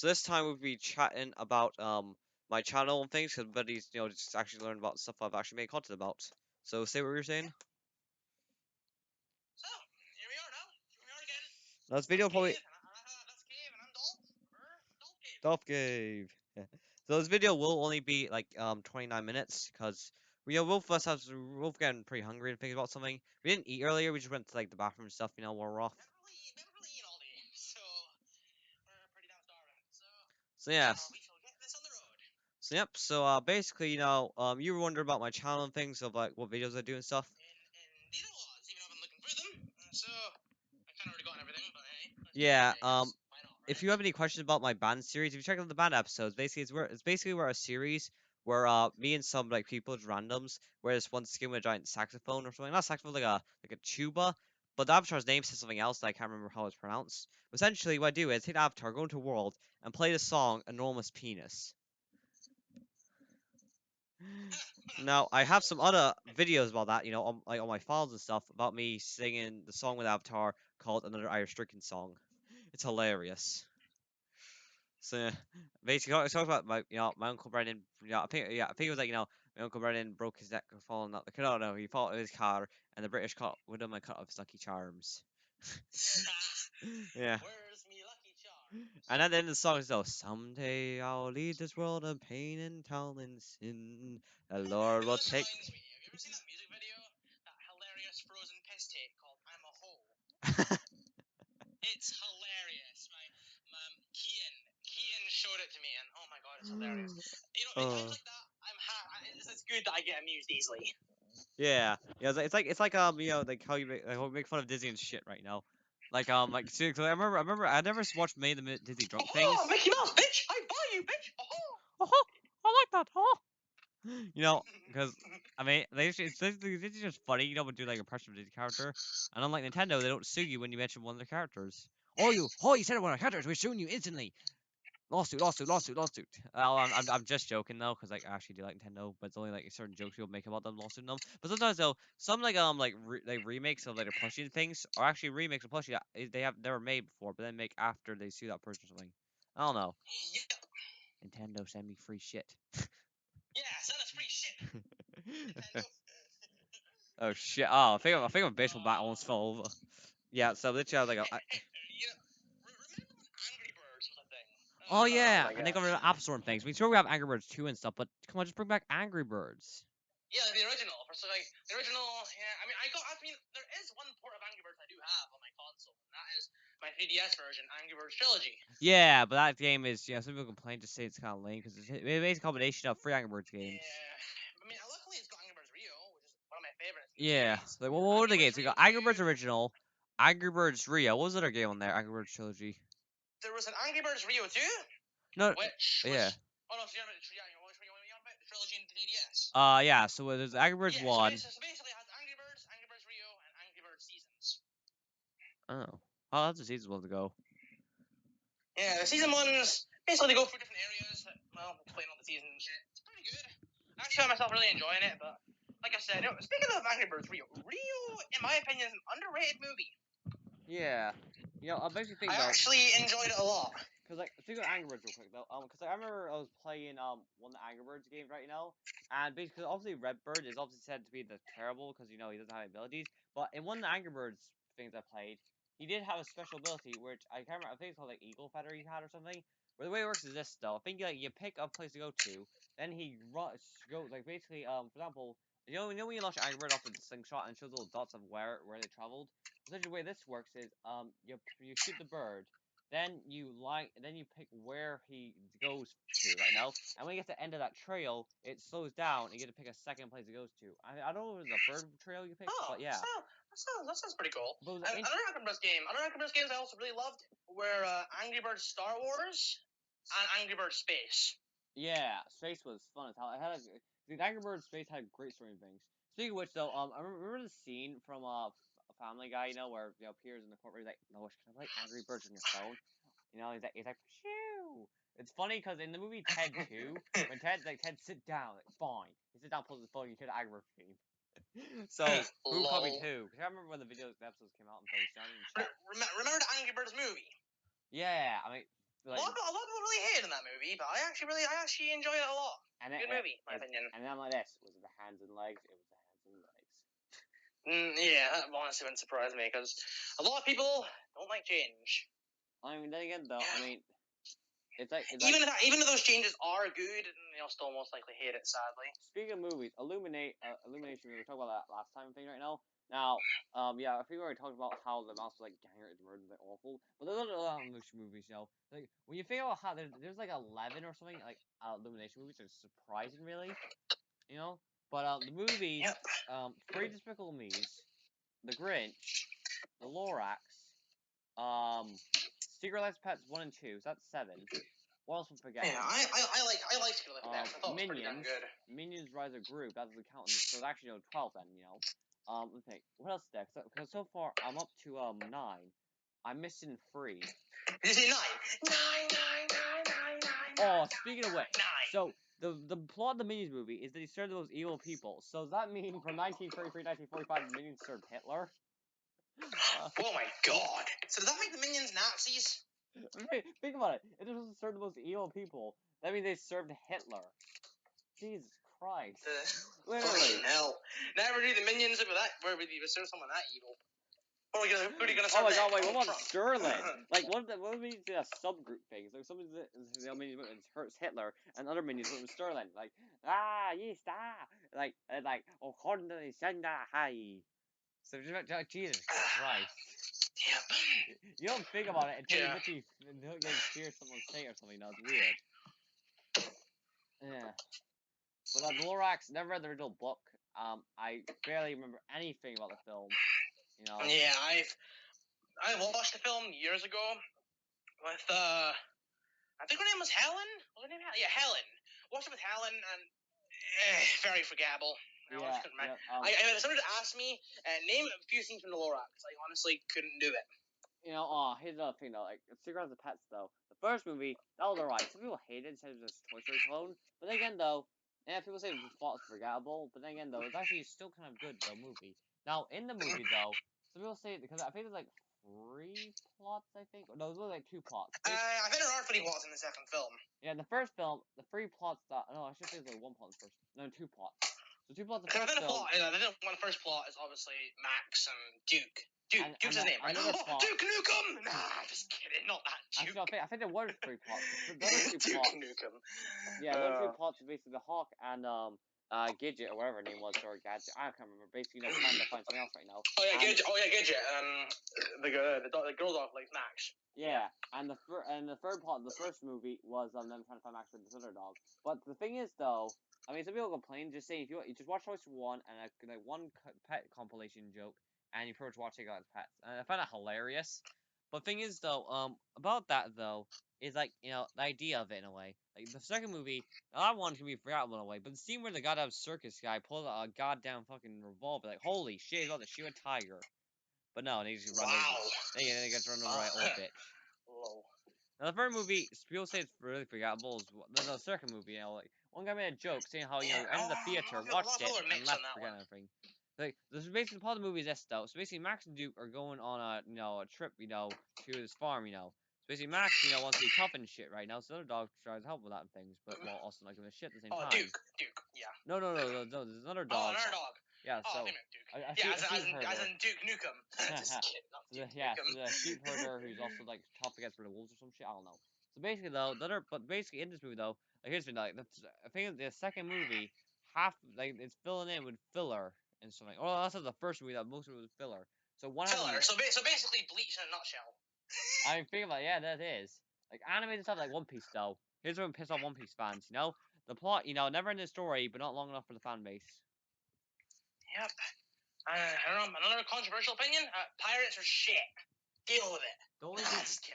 So this time we'll be chatting about my channel and things, because buddies, just actually learn about stuff I've actually made content about. So say what you're saying. So, here we are now. Here we are again. Now this video probably That's Cave, and I'm Dolph. We're DolphCave. DolphCave. Yeah. So this video will only be like 29 minutes, because both of us we're both getting pretty hungry and thinking about something. We didn't eat earlier. We just went to like the bathroom and stuff. While we're off. Never really eaten all day, so we're pretty damn starving. So, So yeah. we shall get this on the road. So yep. So basically, you were wondering about my channel and things of like what videos I do and stuff. Indeed it was, even though I've been looking through them. So, I kind of already got everything, but hey, let's do Yeah. it, I guess. Why not, If right? you have any questions about my band series, if you check out the band episodes, basically it's basically we're a series where me and some like people, it's randoms, where this one skin with a giant saxophone or something, not saxophone, like a tuba, but the avatar's name says something else that I can't remember how it's pronounced. But essentially, what I do is take the avatar, go into a world, and play the song "Enormous Penis." Now I have some other videos about that, on my files and stuff about me singing the song with Avatar called "Another Irish Drinking Song." It's hilarious. So yeah, basically, I talked about my uncle Brendan. I think it was like my uncle Brendan broke his neck falling out the car. No, he fell out of his car, and the British caught with him and cut off his lucky charms. Yeah, Where's me lucky charms? and at the end of the song is though, someday I'll leave this world of pain and toil and sin. The Lord will This take. reminds me. Have you ever seen that music video? That hilarious Frozen piss take called "I'm a Hoe." It's hilarious. My Keaton showed it to me, and oh my god, it's hilarious. You know, in times Oh. like that, it's good that I get amused easily. Yeah, yeah. It's like like how how you make fun of Disney and shit right now. Like seriously, I never watched many of the Disney drunk things. Oh, Mickey Mouse, bitch! I buy you, bitch! Oh. Oh, I like that, huh? Because I mean, it's just funny. But do like impression of the character, and unlike Nintendo, they don't sue you when you mention one of the characters. You said it one of the characters. We're suing you instantly. Lawsuit, lawsuit, lawsuit, lawsuit. Oh, I'm just joking though, because like I actually do like Nintendo, but it's only like certain jokes people make about them lawsuiting them. But sometimes though, some like remakes of like the plushie and things are actually remakes of plushie that they were made before, but then make after they sue that person or something. I don't know. Yep. Nintendo send me free shit. Yeah, send us free shit, Nintendo. Oh shit! Oh, I think my baseball bat almost fell over. Yeah, so literally I was like, You know, remember when Angry Birds was a thing? oh Oh yeah, my and they got gosh. rid of App Store and things. We sure we have Angry Birds 2 and stuff, but come on, just bring back Angry Birds. Yeah, the original. So like the original. Yeah, I mean, there is one port of Angry Birds I do have on my console, and that is my 3DS version, Angry Birds Trilogy. Yeah, but that game is, some people complain to say it's kind of lame because it's basically a combination of free Angry Birds games. Yeah, I mean, luckily it's got Angry Birds Rio, which is one of my favorites in the Yeah, series. like what were the Angry games? Birds We Rio got Angry Birds 2. Original, Angry Birds Rio. What was the other game on there? Angry Birds Trilogy. There was an Angry Birds Rio 2, No, which was. yeah. Oh no, so you're about the trilogy in the 3DS. Yeah. So there's Angry Birds Yeah, One. so basically it has Angry Birds Rio, and Angry Birds Seasons. Oh, oh, that's a season one to go. Yeah, the season ones basically go through different areas that, well, explain all the seasons and shit. It's pretty good. I actually found myself really enjoying it, but like I said, speaking of Angry Birds Rio, in my opinion, is an underrated movie. Yeah. I basically think I though, actually enjoyed it a lot. cause like speaking of Angry Birds real quick though, cause I remember I was playing one of the Angry Birds games right now, and basically obviously Redbird is obviously said to be the terrible because he doesn't have abilities, but in one of the Angry Birds things I played, he did have a special ability which I can't remember. I think it's called like Eagle Feather he had or something. Where the way it works is this though. I think like you pick a place to go to, then he goes like basically for example. When you launch Angry Bird off the slingshot and it shows little dots of where they traveled. Essentially, the way this works is you shoot the bird, then you pick where he goes to right now, and when you get to the end of that trail, it slows down and you get to pick a second place it goes to. I don't know if it was the third trail you picked, Oh, but yeah. that sounds pretty cool. But And another Angry Birds games I also really loved were Angry Birds Star Wars and Angry Birds Space. Yeah, Space was fun as hell. The Angry Birds Space had great story and things. Speaking of which, though, I remember the scene from Family Guy, where Pierre's in the court where he's like, "No, can I play Angry Birds on your phone?" He's like, "Phew." It's funny because in the movie Ted 2, when Ted sit down, like, fine. He sits down, pulls his phone, and you hear the Angry Birds game. So who called me Lol. too? Because I remember when the episodes came out and things. Remember the Angry Birds movie? Yeah, I mean, A lot of people really hated that movie, but I actually enjoy it a lot. And Good movie, in my opinion. And I'm like this: was it the hands and legs? It was the hands and legs. Yeah, that honestly wouldn't surprise me because a lot of people don't like change. I mean, then again, though, I mean, it's like even if those changes are good, they'll still most likely hate it. Sadly. Speaking of movies, Illumination. We were talking about that last time thing right now. Now, yeah, I think we already talked about how the mouse like gang is murdered, like awful. But there's other movies, you know, like when you think about how there's like 11 or something like Illumination movies. It's surprising, really, you know. But the movies, Three Despicable Me's, The Grinch, The Lorax, Secret Life of Pets 1 and 2. So that's 7. What else am I forgetting? Yeah, I like Secret Life of Pets. I thought it was pretty damn good. Minions Rise of Group. That's the count. So it's actually 12 then. You know. Let's think. What else is there? Because so far I'm up to 9. I'm missing 3. Did you say 9? 9. Oh, speaking of which, so the plot of the Minions movie is that he served those evil people. So does that mean from 1933 1945 the Minions served Hitler? Oh my God! So does that make the Minions Nazis? Think about it. It just served the most evil people. That means they served Hitler. Jesus Christ. Fucking hell. Never knew the Minions would be that, where would you serve someone that evil? Who are you gonna serve? Oh my God, wait, what about Sterling? Like, what if we do a subgroup thing? So some of the minions hurts Hitler, and other minions with Sterling. Like, yes, Like, according to the sender, hi. So, Jesus Christ. Yep. You don't think about it until you literally hear someone say it or something. No, it's weird. Yeah. But the Lorax, never read the original book. I barely remember anything about the film. You know. Yeah, I watched the film years ago with I think her name was Helen. Was her name Helen? Yeah, Helen. Watched it with Helen and very forgettable. Yeah. If somebody asked me name a few scenes from the Lorax, I honestly couldn't do it. You know, here's another thing though. Like, Secret of the Pets though. The first movie, that was alright. Some people hated it, said it was a Toy Story clone. But then again though, people say the plot was forgettable. But then again though, it's actually still kind of good though movie. Now in the movie though, some people say because I think there's like 3 plots. I think no, there's only like 2 plots. I think there are 3 plots in the second film. Yeah, in the first film, the 3 plots that I should say there's like 1 plot in the first. No, 2 plots. So 2 plots. I think the first plot is obviously Max and Duke. Duke's his name, right? Duke Nukem! Nah, just kidding, not that Duke. Actually, I think there were 3 plots. Duke Nukem. Yeah, there were 2 plots. Basically, the Hawk and Gidget or whatever her name was, or Gadget. I can't remember. Basically, trying to find something else right now. Gidget. The girl dog like Max. Yeah, and the third plot of the first movie was them trying to find Max with this other dog. But the thing is, though, I mean, some people complain. Just saying, if you just watch Toy Story 1 and like 1 pet compilation joke. And you pretty much watch it as pets. And I find that hilarious. But the thing is, though, about that, though, is like, you know, the idea of it in a way. Like, the second movie, that one can be forgotten in a way. But the scene where the goddamn circus guy pulled out a goddamn fucking revolver, like, holy shit, he's about to shoot a tiger. But no, and he just runs over. Then he gets run over by an old bitch. Whoa. Now, the third movie, people say it's really forgettable. The second movie, you know, like, one guy made a joke saying how, you know, entered the theater, watched it, and left forgetting everything. Like, this is basically the part of the movie is this though. So basically, Max and Duke are going on a trip, to his farm, So basically, Max, wants to be tough and shit right now. So the other dog tries to help with that and things, but while also not giving a shit at the same time. Duke, yeah. No. There's another dog. Oh, another dog. Yeah. So. Duke. As in Duke Nukem. Just kidding. Not Duke Nukem. So the sheep herder who's also like tough against the wolves or some shit. I don't know. So basically though, in this movie though, like here's the thing, I think the second movie it's filling in with filler. And something. Oh, that's the first movie that most of it was filler. So one filler. So basically, Bleach in a nutshell. I mean, think about it. Yeah, that is like animated stuff like One Piece though. Here's what piss off One Piece fans. The plot. Never ending story, but not long enough for the fan base. Yep. I don't know. Another controversial opinion. Pirates are shit. Deal with it. The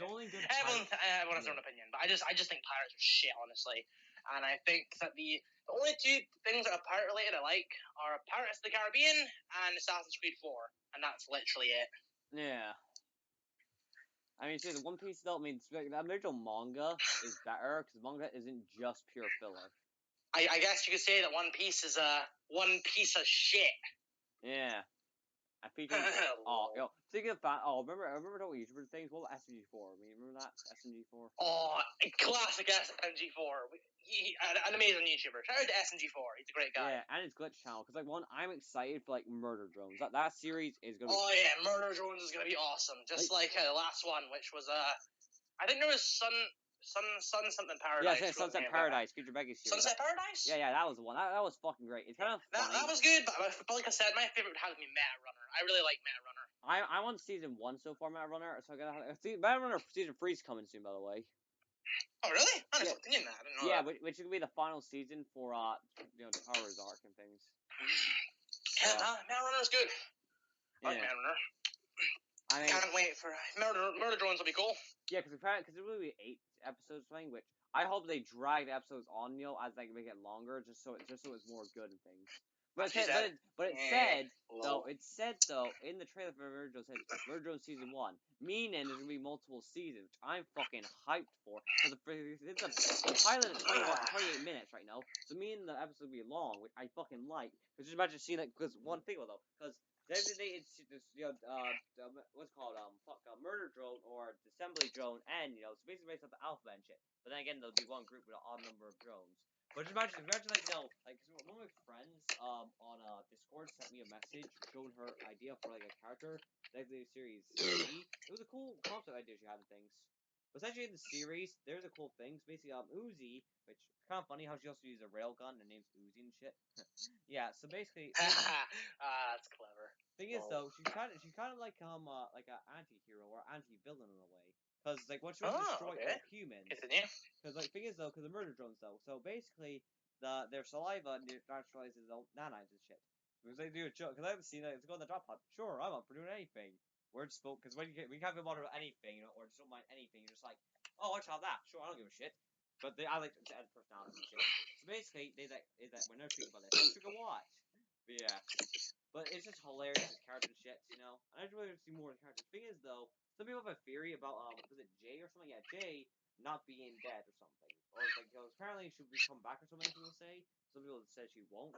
only good. Everyone has their own opinion, but I just think pirates are shit, honestly. And I think that the only 2 things that are pirate related I like are Pirates of the Caribbean and Assassin's Creed 4, and that's literally it. Yeah. I mean, see, the One Piece though. I mean, the original manga is better because manga isn't just pure filler. I guess you could say that One Piece is one piece of shit. Yeah. I think Speaking of that, remember talking YouTuber things? What about SMG4? I mean, remember that SMG4? Oh, classic SMG4. An amazing YouTuber. Shout out to SMG4. He's a great guy. Yeah, and his glitch channel. Because like I'm excited for like Murder Drones. That series is gonna be. Oh yeah, Murder Drones is gonna be awesome. Just like the last one, which was I think there was Sun something Paradise. Yeah, Sunset Paradise, Future Becky series. Sunset Paradise. Yeah, that was the one. That was fucking great. It's kind of funny. That was good, but like I said, my favorite would have to be Meta Runner. I really like Meta Runner. I want season 1 so far, Meta Runner. So I gotta see Meta Runner season 3 is coming soon, by the way. Oh really? I Yeah. didn't know that. Yeah, which is gonna be the final season for Towers Arc and things. Yeah, Meta Runner's good. I like Meta Runner. I can't wait for Murder Drones will be cool. Yeah, because there will be 8 episodes playing, which I hope they drag the episodes on, as they make it longer, just so it's more good and things. But it said though in the trailer for Murder Drones, Murder Drones season 1, meaning there's gonna be multiple seasons, which I'm fucking hyped for. Because the pilot is 28 minutes right now, so meaning the episode will be long, which I fucking like. Because just imagine seeing that. Because one thing though, because it's what's called Murder Drone or Assembly Drone, and it's basically based off the alphabet and shit. But then again, there'll be one group with an odd number of drones. But just imagine like cause one of my friends on Discord sent me a message showing her idea for like a character like the series. It was a cool concept idea she had and things. But essentially in the series, there's a cool thing. So basically, Uzi, which kind of funny how she also uses a railgun and name's Uzi and shit. Yeah, so basically. That's clever. Thing is though, she's kind of like an anti-hero or anti-villain in a way, because like once she destroy all humans. Because like thing is though, because the murder drones though, so basically their saliva neutralizes nanites and shit. Because they do a joke. Because I haven't seen it. It's go on the drop pod. Sure, I'm up for doing anything. Word spoke. Because we can't be bothered with anything, or just don't mind anything. You're just like, oh, watch out that. Sure, I don't give a shit. But I like to add personality and shit. So basically, we're never speaking about this. Let's freaking watch. But yeah. But it's just hilarious, his character shit, and I just really want to see more of the character. The thing is, though, some people have a theory about, was it Jay or something? Yeah, Jay not being dead or something. Or, like, apparently she will come back or something, people say. Some people said she won't.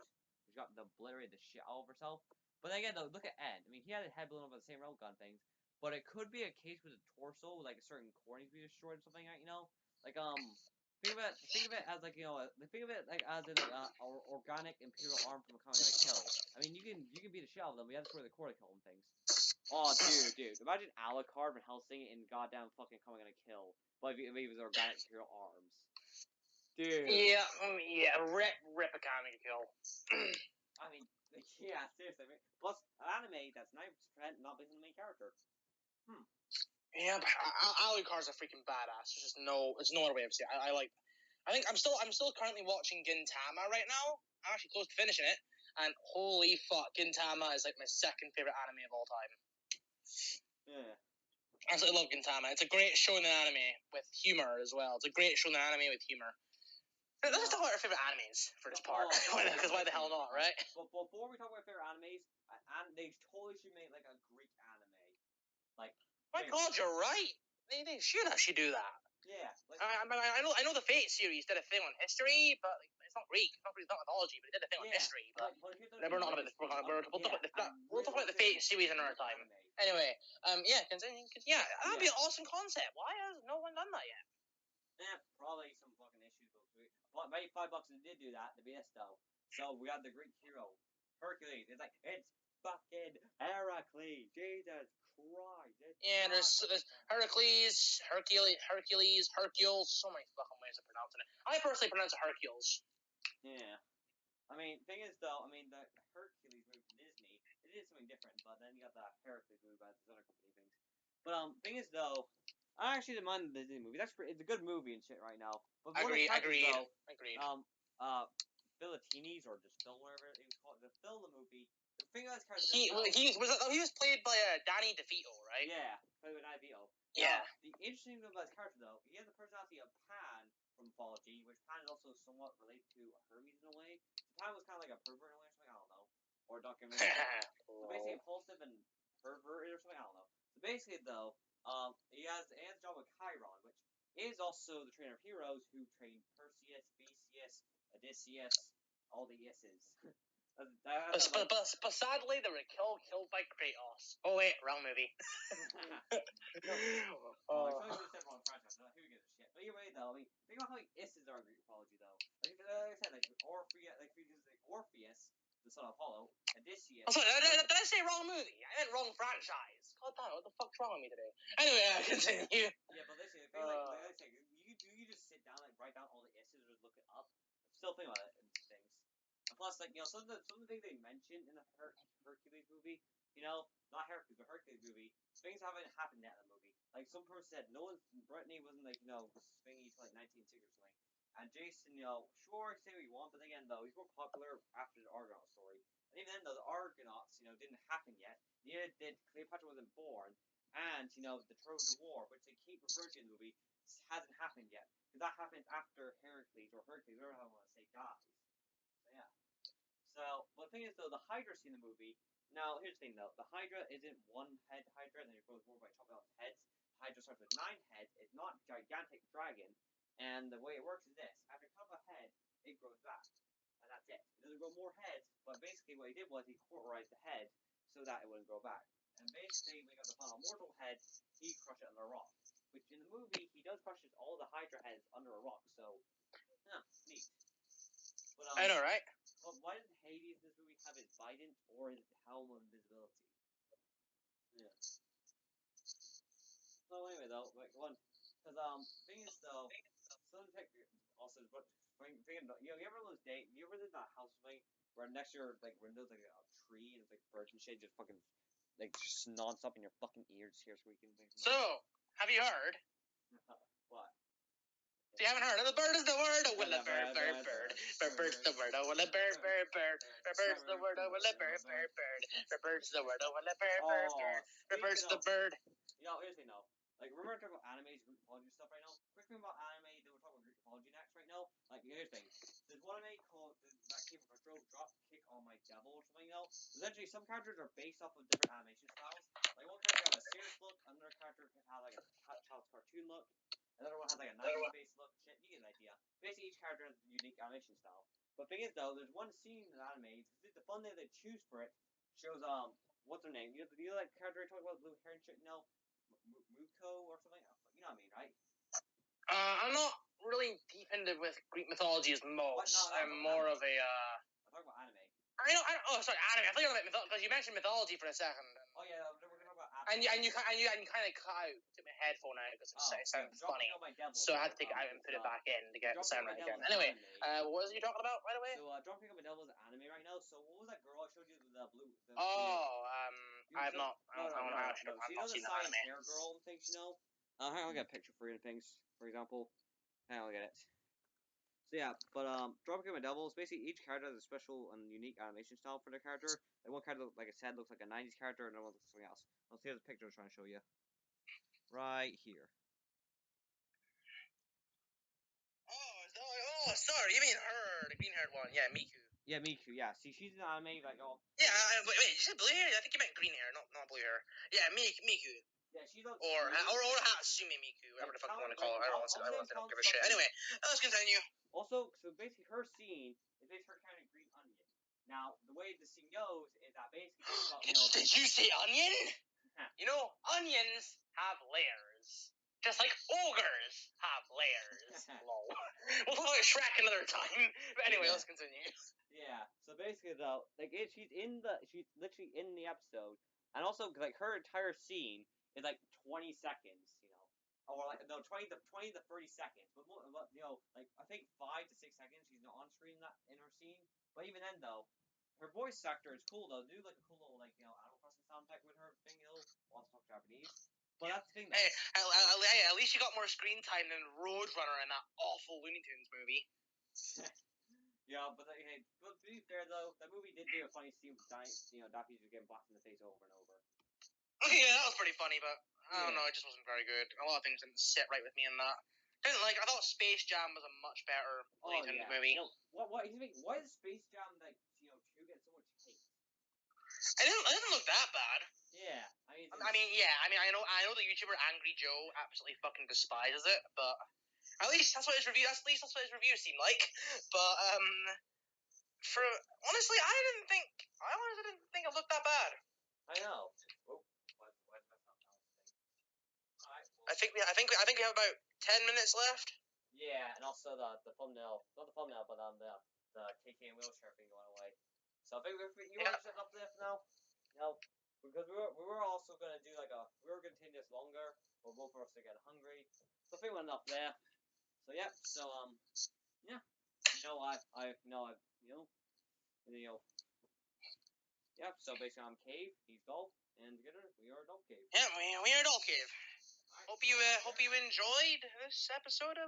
She got obliterated the shit out of herself. But then again, though, look at Ed. I mean, he had a head blown up by the same railgun things. But it could be a case with a torso, with, like, a certain core needs to be destroyed or something, like, Like, think of it as like think of it like as an organic imperial arm from coming a kill. I mean, you can beat the shit out of them. We have to destroy the core to kill them things. Oh, dude! Imagine Alucard from Hellsing in goddamn fucking coming a kill, but if he was organic imperial arms. Dude. Yeah, rip a comic kill. I mean, yeah, seriously. I mean, plus an anime that's 90% not based on the main character. Yeah, but Alucard's a freaking badass. There's no other way of saying it. I think I'm still currently watching Gintama right now. I'm actually close to finishing it, and holy fuck, Gintama is like my second favorite anime of all time. Yeah. I absolutely love Gintama. It's a great shonen anime with humor as well. It's a great shonen anime with humor. Let's just talk about our favorite animes for this part, because why the hell not, right? But before we talk about favorite animes, they totally should make like a Greek anime, like. My God, you're right. They should actually do that. Yeah. Like, I know the Fate series did a thing on history, but like, it's not Greek. It's not mythology, but it did a thing on history. But we're not about this. We'll talk about the Fate series another time. Anyway, continue. Yeah, that'd be an awesome concept. Why has no one done that yet? Probably some fucking issues. But maybe $5 they did do that. To be this though. So we got the Greek hero, Hercules. It's like it's fucking Heracles. Jesus Christ. Yeah, there's Hercules, Hercules. So many fucking ways of pronouncing it. I personally pronounce it Hercules. Yeah. I mean, thing is though, the Hercules movie from Disney, it is something different. But then you got the Hercules movie by this other company things. But thing is though, I actually didn't mind the Disney movie. It's a good movie and shit right now. But Agreed. Philatinis or just Phil, whatever it was called, the Phil the movie. The thing that's kind of he was played by Danny DeVito, right? Yeah, played by Danny DeVito. Yeah. The interesting thing about his character though, he has the personality of Pan from mythology, which Pan is also somewhat related to Hermes in a way. Pan was kind of like a pervert in a way or something. I don't know, or documentary. So basically impulsive and pervert or something. I don't know. So basically though, he has a job with Chiron, which is also the trainer of heroes who trained Perseus, Theseus, Odysseus, all the Isses. But sadly, they were killed by Kratos. Oh wait, wrong movie. Oh, it's only wrong franchise. So who gives a shit? But either way, though, I mean, think about how like Isses are in Greek mythology, though. Like I said, like Orpheus, the son of Apollo, Odysseus. Oh, sorry, did I say wrong movie? I meant wrong franchise. God damn, what the fuck's wrong with me today? Anyway, continue. Yeah, but listen, if like I say, you just sit down and write down all the Isses or look it up. Still think about it and things. And plus, like some of the things they mentioned in the Hercules movie, not Hercules, but Hercules movie, things haven't happened yet in the movie. Like some person said, Brittany wasn't like swinging until like 1960 or something. And Jason, sure, say what you want, but again, though, he's more popular after the Argonaut story. And even then, though, the Argonauts, didn't happen yet. Neither did Cleopatra wasn't born, and the Trojan War, which they keep referring to in the movie, hasn't happened yet. Because that happens after Hercules, whatever I want to say, dies. So, yeah. So, but the thing is, though, the Hydra scene in the movie. Now, here's the thing, though. The Hydra isn't one head Hydra, and then it grows more by chopping off heads. Hydra starts with 9 heads. It's not gigantic dragon. And the way it works is this: after you cut off a head, it grows back, and that's it. It doesn't grow more heads, but basically what he did was he cauterized the head so that it wouldn't grow back. And basically, when he got the final mortal head, he crushed it under a rock. Which in the movie, he does crush all the Hydra heads under a rock. So, neat. But, I know, right? Well, why doesn't Hades in this movie have his Bident or his Helm of Invisibility? Yeah. So anyway, though, like one, because thing is though, Suntech also, but you ever those days? You ever did that house thing where next to your like windows like a tree and it's like birds and shit just fucking like just nonstop in your fucking ears here squeaking things. So, have you heard? What? If you haven't heard, the bird is the word. Oh, will a bird. Bird's the word. Oh, will a bird. Bird's the word. Oh, will a bird. Bird's the word. Oh, will a bird. Bird's the bird. Here's the thing though. Like, remember talking about animes, Greek mythology stuff right now? Quick thing about anime, then we're talking about Greek mythology next right now. Like, here's the thing. There's one anime called that came from Control Drop Kick on My Devil or something else. Essentially, some characters are based off of different animation styles. Like, one character has a serious look, another character can have like a child's cartoon look, another one has like a 90s based look. Shit, you get an idea. Basically, each character has a unique animation style. But the thing is, though, there's one scene in the anime, the fun thing they choose for it shows, what's her name? You know that character I talked about, blue hair and shit, Muko or something? You know what I mean, right? I'm not really deep into with Greek mythology as most. I'm more of a. I'm talking about anime. Oh, sorry, anime. I thought you were about mythology because you mentioned mythology for a second. Oh yeah, we're gonna talk about anime. And you kind of cut out. Took my headphone out because it sounds funny. So I had to take it out and put it back in to get the sound right again. Anyway, what was you talking about, by the way? So, Don't Pick Up My Devil is anime right now. So, what was that girl I showed you with the blue? I've not. I've not seen the anime. Hair girl and things, hang on, I'll get a picture for you and things. For example, hang on, I'll get it. So yeah, but Drop Kick My Devil is basically each character has a special and unique animation style for their character. Like one character, like I said, looks like a 90s character, and another one looks like something else. Let's see the picture I'm trying to show you. Right here. Oh, sorry, you mean her, the green-haired one? Yeah, Miku. Yeah, Miku. Yeah, see, she's in anime like all. Yeah, wait, you said blue hair? I think you meant green hair, not blue hair. Yeah, Miku. Yeah, she's like. Or Hatsune Miku, whatever the fuck you want to call her. I don't give a shit. Anyway, let's continue. Also, so basically her scene is basically her carrying a green onion. Now, the way the scene goes is that basically Did you say onion? Onions have layers. Just like ogres have layers. Lol. We'll talk about Shrek another time. But anyway, let's continue. Yeah. So basically, though, like she's literally in the episode, and also like her entire scene is like 20 seconds, or like no 20 to 30 seconds. But like I think 5 to 6 seconds she's not on screen in her scene. But even then, though, her voice actor is cool though. Do like a cool little Animal Crossing sound effect with her thing, while talk Japanese. But that's the thing. Hey, at least she got more screen time than Roadrunner in that awful Looney Tunes movie. Yeah, but to be fair though, that movie did do a funny scene with Daffy just getting blasted in the face over and over. Yeah, that was pretty funny, but I don't know, it just wasn't very good. A lot of things didn't sit right with me in that. I thought Space Jam was a much better Looney Tunes movie. Why is Space Jam 2 get so much hate? It didn't look that bad. Yeah, I know the YouTuber Angry Joe absolutely fucking despises it, but at least that's what his reviews seem like. But honestly, I honestly didn't think it looked that bad. I know. I think we have about 10 minutes left. Yeah, and also the thumbnail, not the thumbnail, but the KK and wheelchair thing going away. So I think you want to set up there for now? No, because we were also gonna do we were gonna take this longer, but both of us are getting hungry. So I think we're enough there. So yeah, yeah. Yeah. So basically, I'm Cave, he's Dolph, and together we are DolphCave. Yeah, we are DolphCave. Hope you enjoyed this episode of